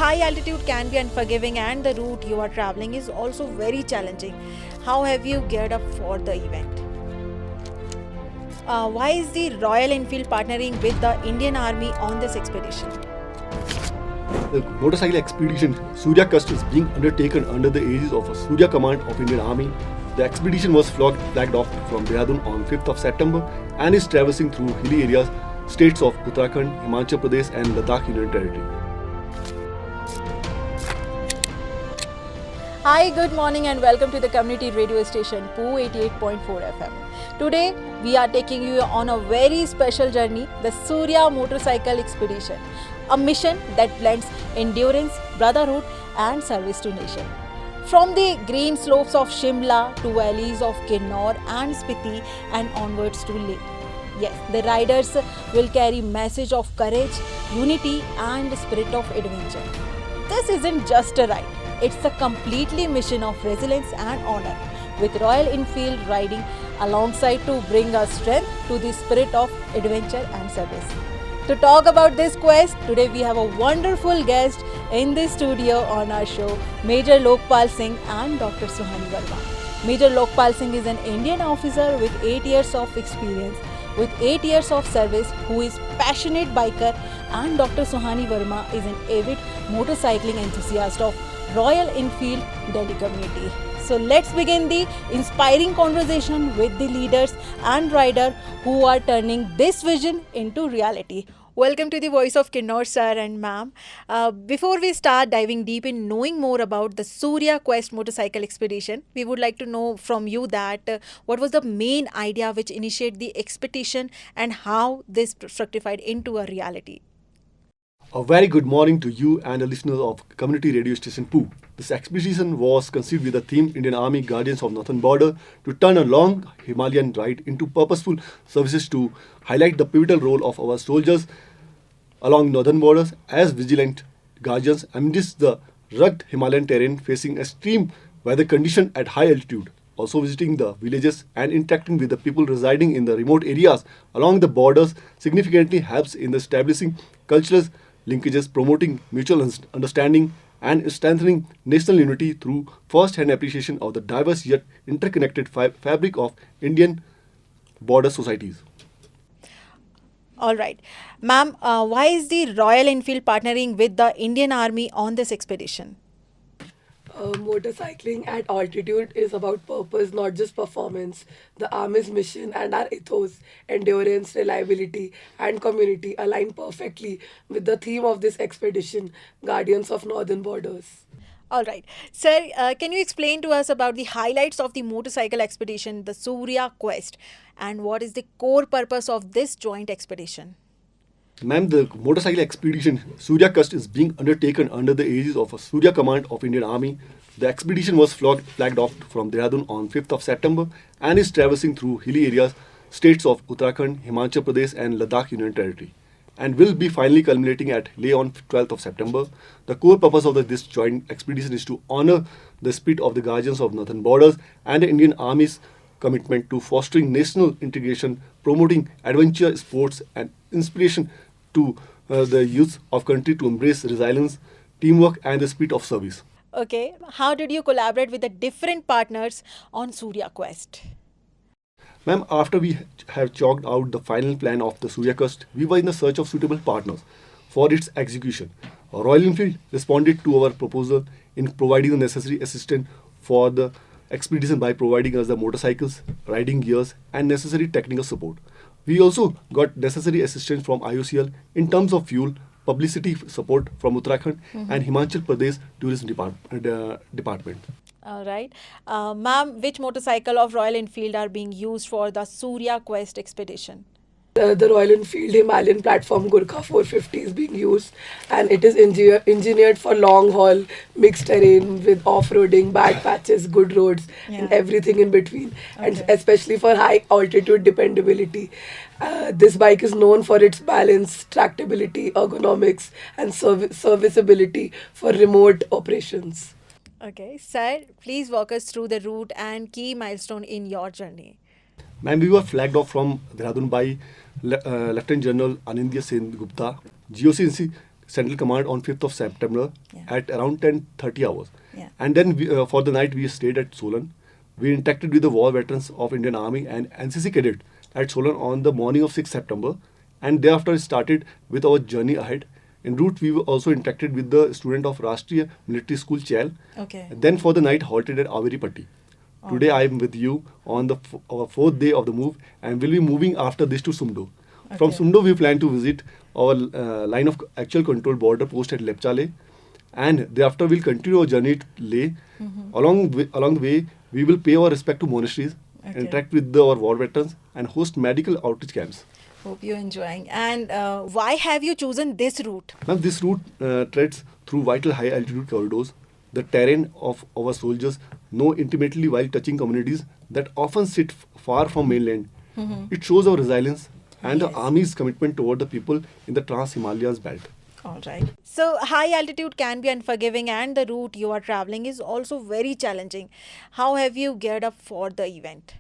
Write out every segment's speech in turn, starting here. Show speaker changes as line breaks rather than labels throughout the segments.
high altitude can be unforgiving and the route you are traveling is also very challenging. How have you geared up for the event? Why is the Royal Enfield partnering with the Indian Army on this expedition?
The motorcycle expedition Surya Quest is being undertaken under the aegis of Surya Command of Indian Army. The expedition was flagged off from Dehradun on 5th of September and is traversing through hilly areas, states of Uttarakhand, 𝐻𝐵𝗶𝘁 and Ladakh Union Territory.
Hi, good morning and welcome to the community radio station 𝗂 88.4 FM. Today we are taking you on a very special journey, the Surya Motorcycle Expedition, a mission that blends endurance, brotherhood and service to nation. From the green slopes of Shimla to valleys of Kinnaur and Spiti and onwards to Leh. Yes, the riders will carry message of courage, unity and spirit of adventure. This isn't just a ride. It's a completely mission of resilience and honor, with Royal Enfield riding alongside to bring us strength to the spirit of adventure and service. To talk about this quest, today we have a wonderful guest in the studio on our show, Major Lokpal Singh and Dr. Suhani Verma. Major Lokpal Singh is an Indian officer with 8 years of experience, with 8 years of service, who is passionate biker, and Dr. Suhani Verma is an avid motorcycling enthusiast of Royal Enfield Delhi community. So let's begin the inspiring conversation with the leaders and riders who are turning this vision into reality. Welcome to the Voice of Kinnaur, sir and ma'am. Before we start diving deep in knowing more about the Surya Quest Motorcycle Expedition, we would like to know from you that what was the main idea which initiated the expedition and how this fructified into a reality.
A very good morning to you and the listeners of community radio station 𝗂. This expedition was conceived with the theme Indian Army Guardians of Northern Border to turn a long Himalayan ride into purposeful services to highlight the pivotal role of our soldiers along northern borders as vigilant guardians amidst the rugged Himalayan terrain facing extreme weather conditions at high altitude. Also visiting the villages and interacting with the people residing in the remote areas along the borders significantly helps in establishing cultural linkages, promoting mutual understanding and strengthening national unity through first-hand appreciation of the diverse yet interconnected fabric of Indian border societies.
All right. Ma'am, why is the Royal Enfield partnering with the Indian Army on this expedition?
Motorcycling at altitude is about purpose, not just performance. The Army's mission and our ethos, endurance, reliability, and community align perfectly with the theme of this expedition, Guardians of Northern Borders.
All right. Sir, can you explain to us about the highlights of the motorcycle expedition, the Surya Quest, and what is the core purpose of this joint expedition?
Ma'am, the motorcycle expedition Surya Quest is being undertaken under the aegis of Surya Command of Indian Army. The expedition was flagged off from Dehradun on 5th of September and is traversing through hilly areas, states of Uttarakhand, 𝐻𝐵𝗶𝘁 and Ladakh Union Territory, and will be finally culminating at Leh on 12th of September. The core purpose of this joint expedition is to honor the spirit of the Guardians of Northern Borders and the Indian Army's commitment to fostering national integration, promoting adventure sports and inspiration to the youth of country to embrace resilience, teamwork and the spirit of service.
Okay. How did you collaborate with the different partners on Surya Quest?
Ma'am, after we have chalked out the final plan of the Surya Quest, we were in the search of suitable partners for its execution. Royal Enfield responded to our proposal in providing the necessary assistance for the expedition by providing us the motorcycles, riding gears and necessary technical support. We also got necessary assistance from IOCL in terms of fuel, publicity support from Uttarakhand and 𝐻𝐵𝗶𝘁 Tourism Department.
All right. Ma'am, which motorcycle of Royal Enfield are being used for the Surya Quest expedition?
The Royal Enfield Himalayan platform Gurkha 450 is being used, and it is engineered for long haul mixed terrain with off-roading, bad patches, good roads and everything in between, and especially for high altitude dependability. This bike is known for its balance, tractability, ergonomics and serviceability for remote operations.
Okay. Sir, please walk us through the route and key milestone in your journey.
Ma'am, we were flagged off from Dehradun by Lieutenant General Anindya Sen Gupta, GOC Central Command on 5th of September at around 10:30 hours.
Yeah.
And then for the night we stayed at 𝐶𝐮. We interacted with the war veterans of Indian Army and NCC cadet at 𝐶𝐮 on the morning of 6th September. And thereafter started with our journey ahead. En route, we also interacted with the student of Rashtriya Military School, 𝐶𝐻.
Okay.
And then for the night halted at 𝐴viripatti. Today I am with you on the our 4th day of the move and will be moving after this to 𝐶𝐮𝐻. From
Okay.
𝐶𝐮𝐻 we plan to visit our line of actual control border post at 𝗃𝐶𝐻, and thereafter we'll continue our journey to Leh. Along the way, we will pay our respect to monasteries,
Okay.
interact with our war veterans, and host medical outreach camps.
Hope you're enjoying. And why have you chosen this route?
Now, this route treads through vital high altitude corridors. The terrain of our soldiers know intimately while touching communities that often sit far from mainland. It shows our resilience and the
Yes.
army's commitment toward the people in the Trans-Himalayas belt.
All right. So high altitude can be unforgiving, and the route you are traveling is also very challenging. How have you geared up for the event?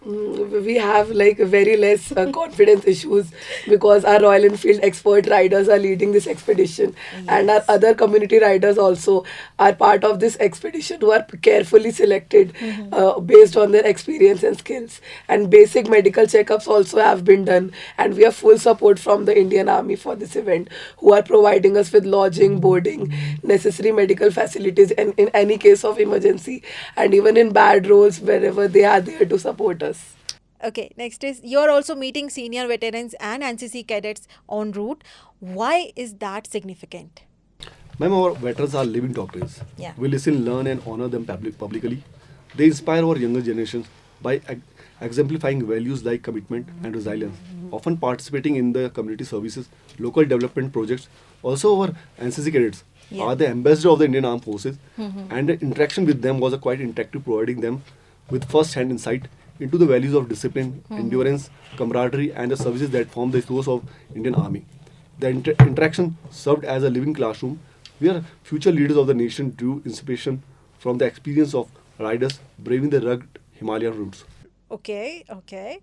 We have like very less confidence issues because our Royal Enfield expert riders are leading this expedition, and our
Yes.
other community riders also are part of this expedition who are carefully selected based on their experience and skills. And basic medical checkups also have been done, and we have full support from the Indian Army for this event, who are providing us with lodging, boarding, necessary medical facilities, and in any case of emergency, and even in bad roads wherever they are there to support us.
Okay, next is you're also meeting senior veterans and NCC cadets en route. Why is that significant?
Ma'am, our veterans are living doctors.
Yeah.
We listen, learn, and honor them publicly. They inspire our younger generations by exemplifying values like commitment and resilience, often participating in the community services, local development projects. Also, our NCC cadets
Yeah.
are the ambassador of the Indian Armed Forces, and the interaction with them was quite interactive, providing them with first-hand insight into the values of discipline, endurance, camaraderie, and the services that form the ethos of Indian Army. The interaction served as a living classroom where future leaders of the nation drew inspiration from the experience of riders braving the rugged Himalayan routes.
Okay, okay.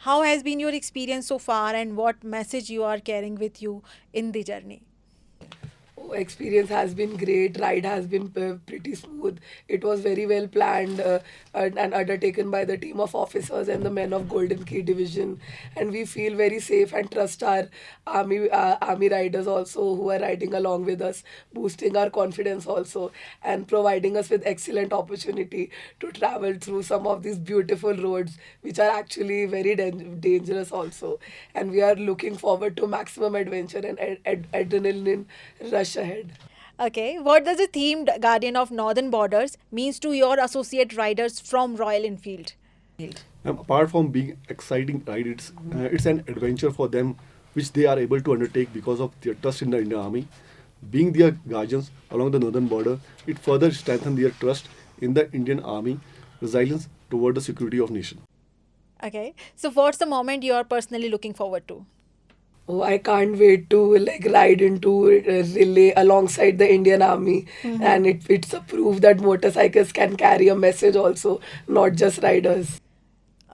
How has been your experience so far, and what message you are carrying with you in the journey?
Experience has been great. Ride has been pretty smooth. It was very well planned and undertaken by the team of officers and the men of Golden Key Division. And we feel very safe and trust our army riders also who are riding along with us, boosting our confidence also and providing us with excellent opportunity to travel through some of these beautiful roads which are actually very dangerous also. And we are looking forward to maximum adventure and adrenaline rush ahead.
Okay, what does the themed Guardian of Northern Borders means to your associate riders from Royal Enfield?
Apart from being exciting ride, it's an adventure for them which they are able to undertake because of their trust in the Indian Army. Being their guardians along the northern border, it further strengthens their trust in the Indian Army, resilience toward the security of nation.
Okay, so what's the moment you are personally looking forward to?
Oh, I can't wait to like ride into a relay alongside the Indian Army, and it's a proof that motorcycles can carry a message also, not just riders.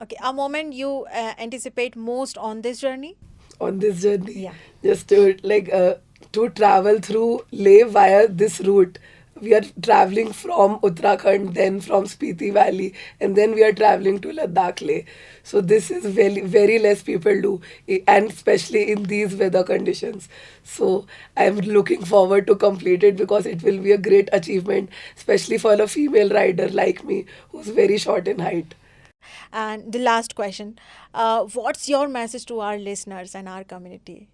Okay, a moment you anticipate most on this journey?
On this journey.
Yeah.
Just to travel through Leh via this route. We are traveling from Uttarakhand, then from Spiti Valley, and then we are traveling to Ladakh Leh. So this is very, very less people do, and especially in these weather conditions. So I'm looking forward to complete it because it will be a great achievement, especially for a female rider like me, who's very short in height.
And the last question, what's your message to our listeners and our community?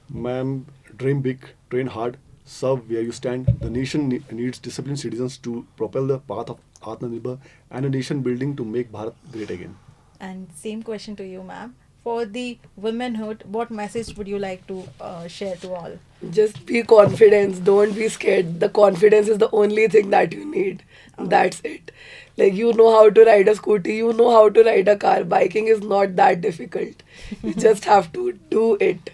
Ma'am, dream big, train hard, serve where you stand. The nation needs disciplined citizens to propel the path of Atmanirbhar and a nation building to make Bharat great again.
And same question to you, ma'am. For the womanhood, what message would you like to share to all?
Just be confident. Don't be scared. The confidence is the only thing that you need. That's it. Like you know how to ride a scooty, you know how to ride a car. Biking is not that difficult. You just have to do it.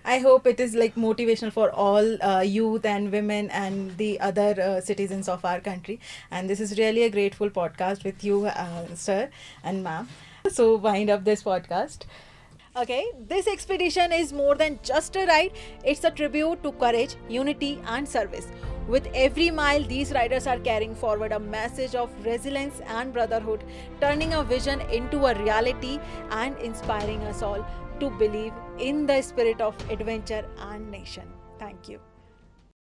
I hope it is like motivational for all youth and women and the other citizens of our country. And this is really a grateful podcast with you, sir and ma'am. So wind up this podcast. Okay, this expedition is more than just a ride, it's a tribute to courage, unity, and service. With every mile, these riders are carrying forward a message of resilience and brotherhood, turning a vision into a reality and inspiring us all to believe in the spirit of adventure and nation. Thank you.